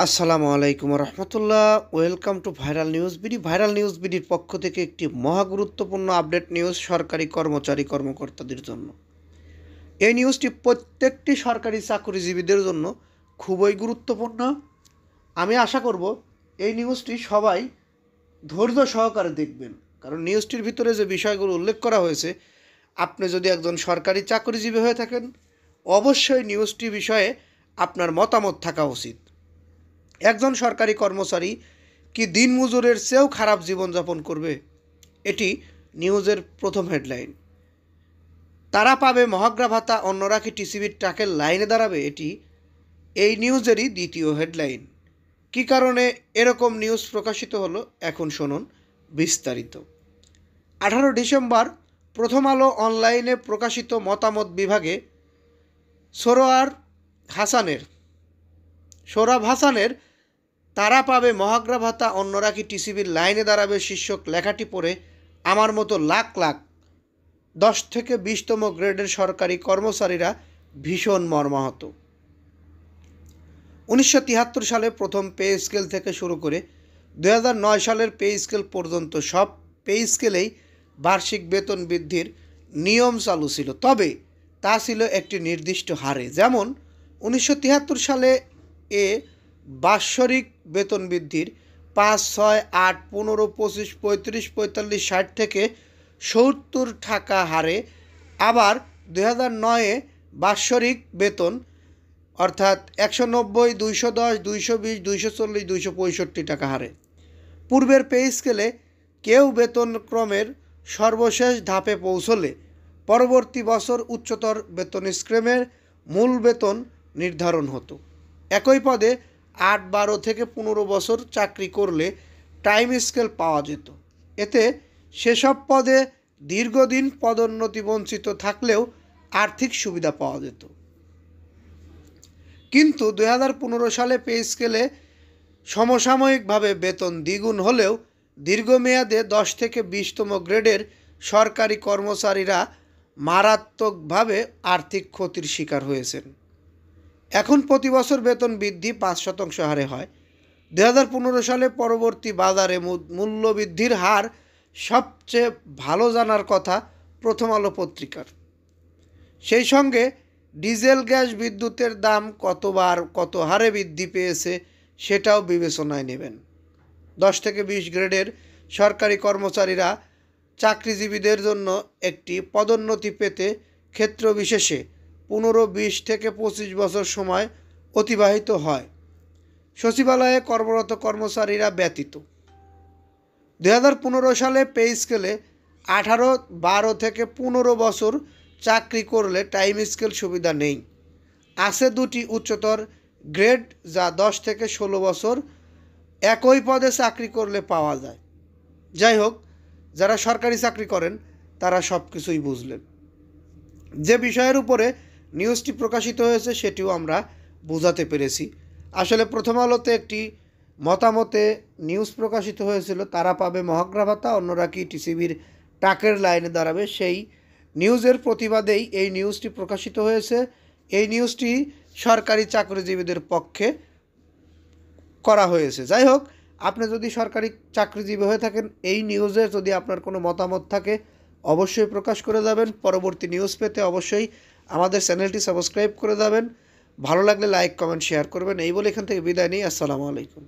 আসসালামু আলাইকুম রহমতুল্লাহ। Welcome to viral news BD. Viral news বিডির পক্ষ থেকে একটি মহা গুরুত্বপূর্ণ আপডেট নিউজ সরকারি কর্মচারী কর্মকর্তাদের জন্য। এই নিউজটি প্রত্যেকটি সরকারি চাকরিজীবীদের জন্য খুবই গুরুত্বপূর্ণ। আমি আশা করব এই নিউজটি সবাই ধৈর্য সহকারে দেখবেন, কারণ নিউজটির ভিতরে যে বিষয়গুলো উল্লেখ করা হয়েছে, আপনি যদি একজন সরকারি চাকরিজীবী হয়ে থাকেন অবশ্যই নিউজটি বিষয়ে আপনার মতামত থাকা উচিত। একজন সরকারি কর্মচারী কি দিনমজুরের চেয়েও খারাপ জীবনযাপন করবে? এটি নিউজের প্রথম হেডলাইন। তারা পাবে মহার্ঘ ভাতা, অন্যরা কি টিসিবির ট্রাকের লাইনে দাঁড়াবে? এটি এই নিউজেরই দ্বিতীয় হেডলাইন। কী কারণে এরকম নিউজ প্রকাশিত হলো, এখন শুনুন বিস্তারিত। 18 ডিসেম্বর প্রথম আলো অনলাইনে প্রকাশিত মতামত বিভাগে সোহরাব হাসানের তারা পাবে মহার্ঘ ভাতা, অন্যরা কি টিসিবির লাইনে দাঁড়াবে শীর্ষক লেখাটি পড়ে আমার মতো লাখ লাখ 10 থেকে 20তম গ্রেডের সরকারি কর্মচারীরা ভীষণ মর্মাহত। 1973 সালে প্রথম পে স্কেল থেকে শুরু করে 2009 সালের পে স্কেল পর্যন্ত সব পে স্কেলেই বার্ষিক বেতন বৃদ্ধির নিয়ম চালু ছিল, তবে তা ছিল একটি নির্দিষ্ট হারে। যেমন 1973 সালে বাৎসরিক বেতন বৃদ্ধির 5, 6, 8, 15, 25, 35, 45, 60 থেকে 70 টাকা হারে। আবার 2009-এ বাৎসরিক বেতন অর্থাৎ 190, 210, 220, 240, 265 টাকা হারে। পূর্বের পে স্কেলে কেউ বেতন ক্রমের সর্বশেষ ধাপে পৌঁছলে পরবর্তী বছর উচ্চতর বেতন স্কেলের মূল বেতন নির্ধারণ হতো। একই পদে 8, 12 থেকে 15 বছর চাকরি করলে টাইম স্কেল পাওয়া যেত। এতে সেসব পদে দীর্ঘদিন পদোন্নতি বঞ্চিত থাকলেও আর্থিক সুবিধা পাওয়া যেত। কিন্তু 2015 সালে পে স্কেলে সমসাময়িকভাবে বেতন দ্বিগুণ হলেও দীর্ঘমেয়াদে 10 থেকে 20তম গ্রেডের সরকারি কর্মচারীরা মারাত্মকভাবে আর্থিক ক্ষতির শিকার হয়েছেন। এখন প্রতি বছর বেতন বৃদ্ধি 5% হারে হয়। 2015 সালে পরবর্তী বাজারে মূল্য বৃদ্ধির হার সবচেয়ে ভালো জানার কথা প্রথম আলো পত্রিকার। সেই সঙ্গে ডিজেল, গ্যাস, বিদ্যুতের দাম কত হারে বৃদ্ধি পেয়েছে সেটাও বিবেচনায় নেবেন। 10 থেকে 20 গ্রেডের সরকারি কর্মচারীরা চাকরিজীবীদের জন্য একটি পদোন্নতি পেতে ক্ষেত্র বিশেষে 15, 20 থেকে 25 বছর সময় অতিবাহিত হয়। সচিবালয়ে কর্মরত কর্মচারীরা ব্যতীত 2015 সালে পে স্কেলে 18, 12 থেকে 15 বছর চাকরি করলে টাইম স্কেল সুবিধা নেই। আছে দুটি উচ্চতর গ্রেড যা 10 থেকে 16 বছর একই পদে চাকরি করলে পাওয়া যায়। যাই হোক, যারা সরকারি চাকরি করেন তারা সব কিছুই বুঝলেন। যে বিষয়ের উপরে নিউজটি প্রকাশিত হয়েছে সেটিও আমরা বোঝাতে পেরেছি। আসলে প্রথম আলোতে একটি মতামতে নিউজ প্রকাশিত হয়েছিল, তারা পাবে মহার্ঘ ভাতা, অন্যরা কি টিসিবির ট্রাকের লাইনে দাঁড়াবে। সেই নিউজের প্রতিবাদেই এই নিউজটি প্রকাশিত হয়েছে। এই নিউজটি সরকারি চাকরিজীবীদের পক্ষে করা হয়েছে। যাই হোক, আপনি যদি সরকারি চাকরিজীবী হয়ে থাকেন, এই নিউজে যদি আপনার কোনো মতামত থাকে অবশ্যই প্রকাশ করে যাবেন। পরবর্তী নিউজ পেতে অবশ্যই আমাদের চ্যানেলটি সাবস্ক্রাইব করে যাবেন। ভালো লাগলে লাইক, কমেন্ট, শেয়ার করবেন। এই বলে এখান থেকে বিদায় নিই। আসসালামু আলাইকুম।